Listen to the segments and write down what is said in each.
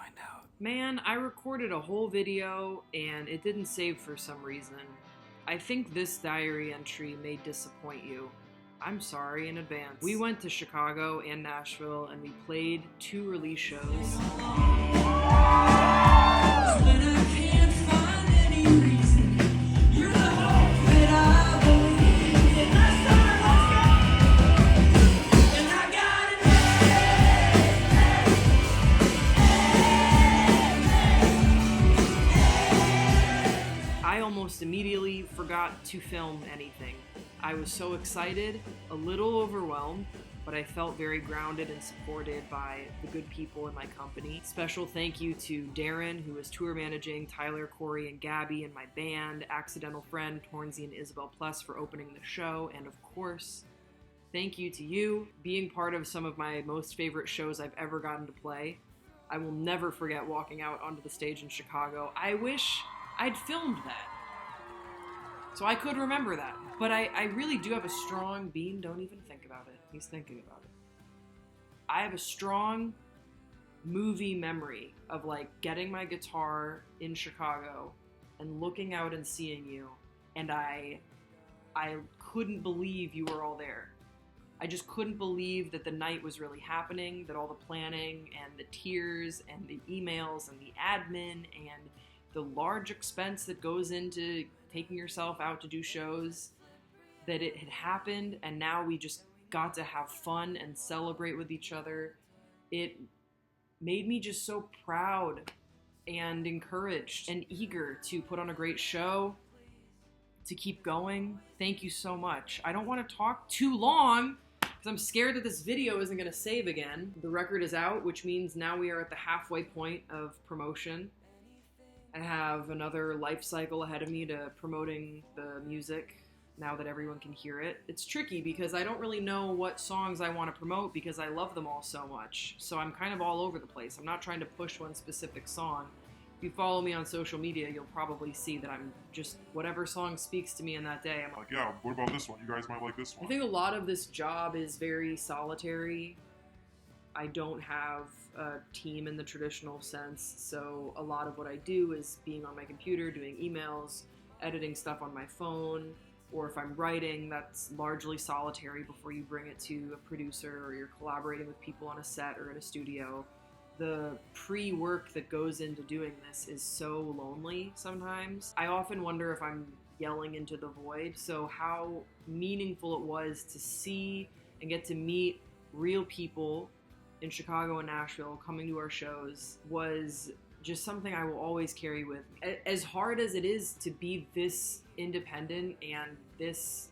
find out. Man, I recorded a whole video and it didn't save for some reason. I think this diary entry may disappoint you. I'm sorry in advance. We went to Chicago and Nashville and we played 2 release shows. I almost immediately forgot to film anything. I was so excited, a little overwhelmed, but I felt very grounded and supported by the good people in my company. Special thank you to Darren, who was tour managing, Tyler, Corey, and Gabby, and my band, Accidental Friend, Tornsey, and Isabel Plus for opening the show, and of course, thank you to you, being part of some of my most favorite shows I've ever gotten to play. I will never forget walking out onto the stage in Chicago. I wish I'd filmed that, so I could remember that. But I really do have a strong... Bean, don't even think about it. He's thinking about it. I have a strong movie memory of like getting my guitar in Chicago and looking out and seeing you, and I couldn't believe you were all there. I just couldn't believe that the night was really happening, that all the planning and the tears and the emails and the admin and the large expense that goes into taking yourself out to do shows, that it had happened, and now we just got to have fun and celebrate with each other. It made me just so proud and encouraged and eager to put on a great show, to keep going. Thank you so much. I don't want to talk too long because I'm scared that this video isn't going to save again. The record is out, which means now we are at the halfway point of promotion. I have another life cycle ahead of me to promoting the music now that everyone can hear it. It's tricky because I don't really know what songs I want to promote because I love them all so much. So I'm kind of all over the place. I'm not trying to push one specific song. If you follow me on social media, you'll probably see that I'm just, whatever song speaks to me in that day. I'm like, yeah, what about this one? You guys might like this one. I think a lot of this job is very solitary. I don't have a team in the traditional sense, so a lot of what I do is being on my computer, doing emails, editing stuff on my phone, or if I'm writing, that's largely solitary before you bring it to a producer or you're collaborating with people on a set or in a studio. The pre-work that goes into doing this is so lonely sometimes. I often wonder if I'm yelling into the void, so how meaningful it was to see and get to meet real people in Chicago and Nashville coming to our shows was just something I will always carry with me. As hard as it is to be this independent and this,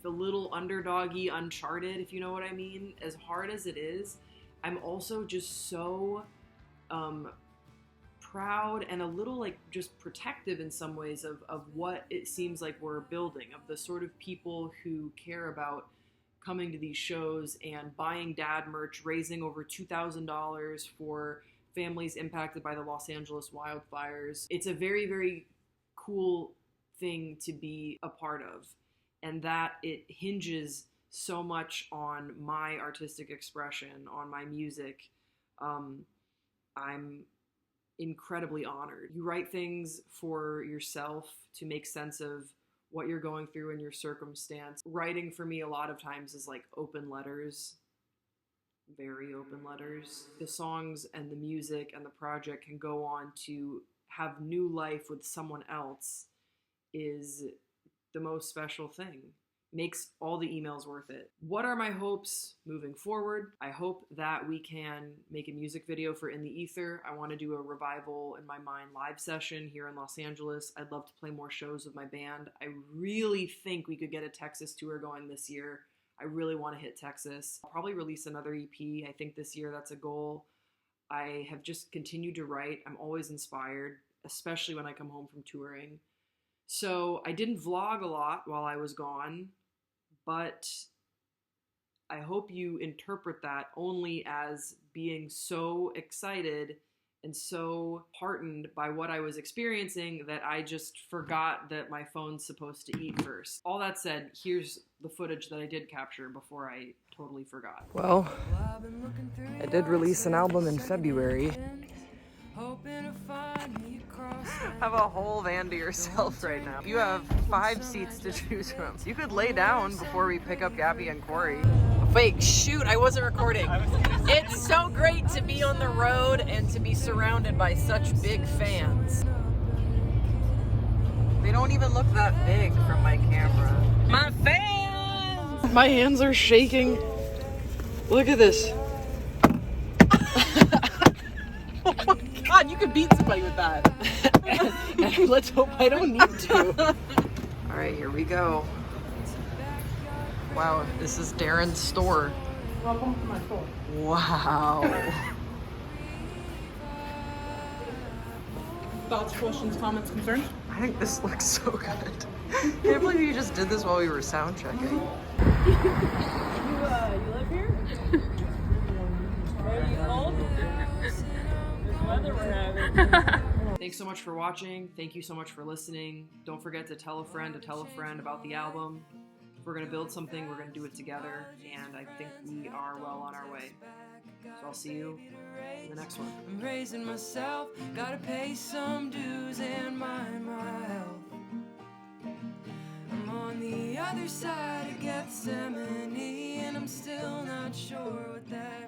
the little underdoggy uncharted, if you know what I mean, as hard as it is, I'm also just so proud and a little like just protective in some ways of what it seems like we're building, of the sort of people who care about coming to these shows and buying dad merch, raising over $2,000 for families impacted by the Los Angeles wildfires. It's a very, very cool thing to be a part of, and that it hinges so much on my artistic expression, on my music. I'm incredibly honored. You write things for yourself to make sense of what you're going through in your circumstance. Writing for me a lot of times is like open letters, very open letters. The songs and the music and the project can go on to have new life with someone else is the most special thing. Makes all the emails worth it. What are my hopes moving forward? I hope that we can make a music video for In the Ether. I want to do a Revival in My Mind live session here in Los Angeles. I'd love to play more shows with my band. I really think we could get a Texas tour going this year. I really want to hit Texas. I'll probably release another EP. I think this year that's a goal. I have just continued to write. I'm always inspired, especially when I come home from touring. So I didn't vlog a lot while I was gone, but I hope you interpret that only as being so excited and so heartened by what I was experiencing that I just forgot that my phone's supposed to eat first. All that said, here's the footage that I did capture before I totally forgot. Well, I did release an album in February. Have a whole van to yourself right now. You have 5 seats to choose from. You could lay down before we pick up Gabby and Corey. Wait, shoot, I wasn't recording. It's so great to be on the road and to be surrounded by such big fans. They don't even look that big from my camera. My fans! My hands are shaking. Look at this. Oh my God, you could beat somebody with that. Let's hope I don't need to. All right, here we go. Wow, this is Darren's store. Welcome to my store. Wow. Thoughts, questions, comments, concerns? I think this looks so good. I can't believe you just did this while we were sound checking. You live here? Are you cold? This weather we're having. Thanks so much for watching. Thank you so much for listening. Don't forget to tell a friend about the album. If we're gonna build something, we're gonna do it together, and I think we are well on our way. So I'll see you in the next one. I'm raising myself, gotta pay some dues and mind my health. I'm on the other side of Gethsemane, and I'm still not sure what that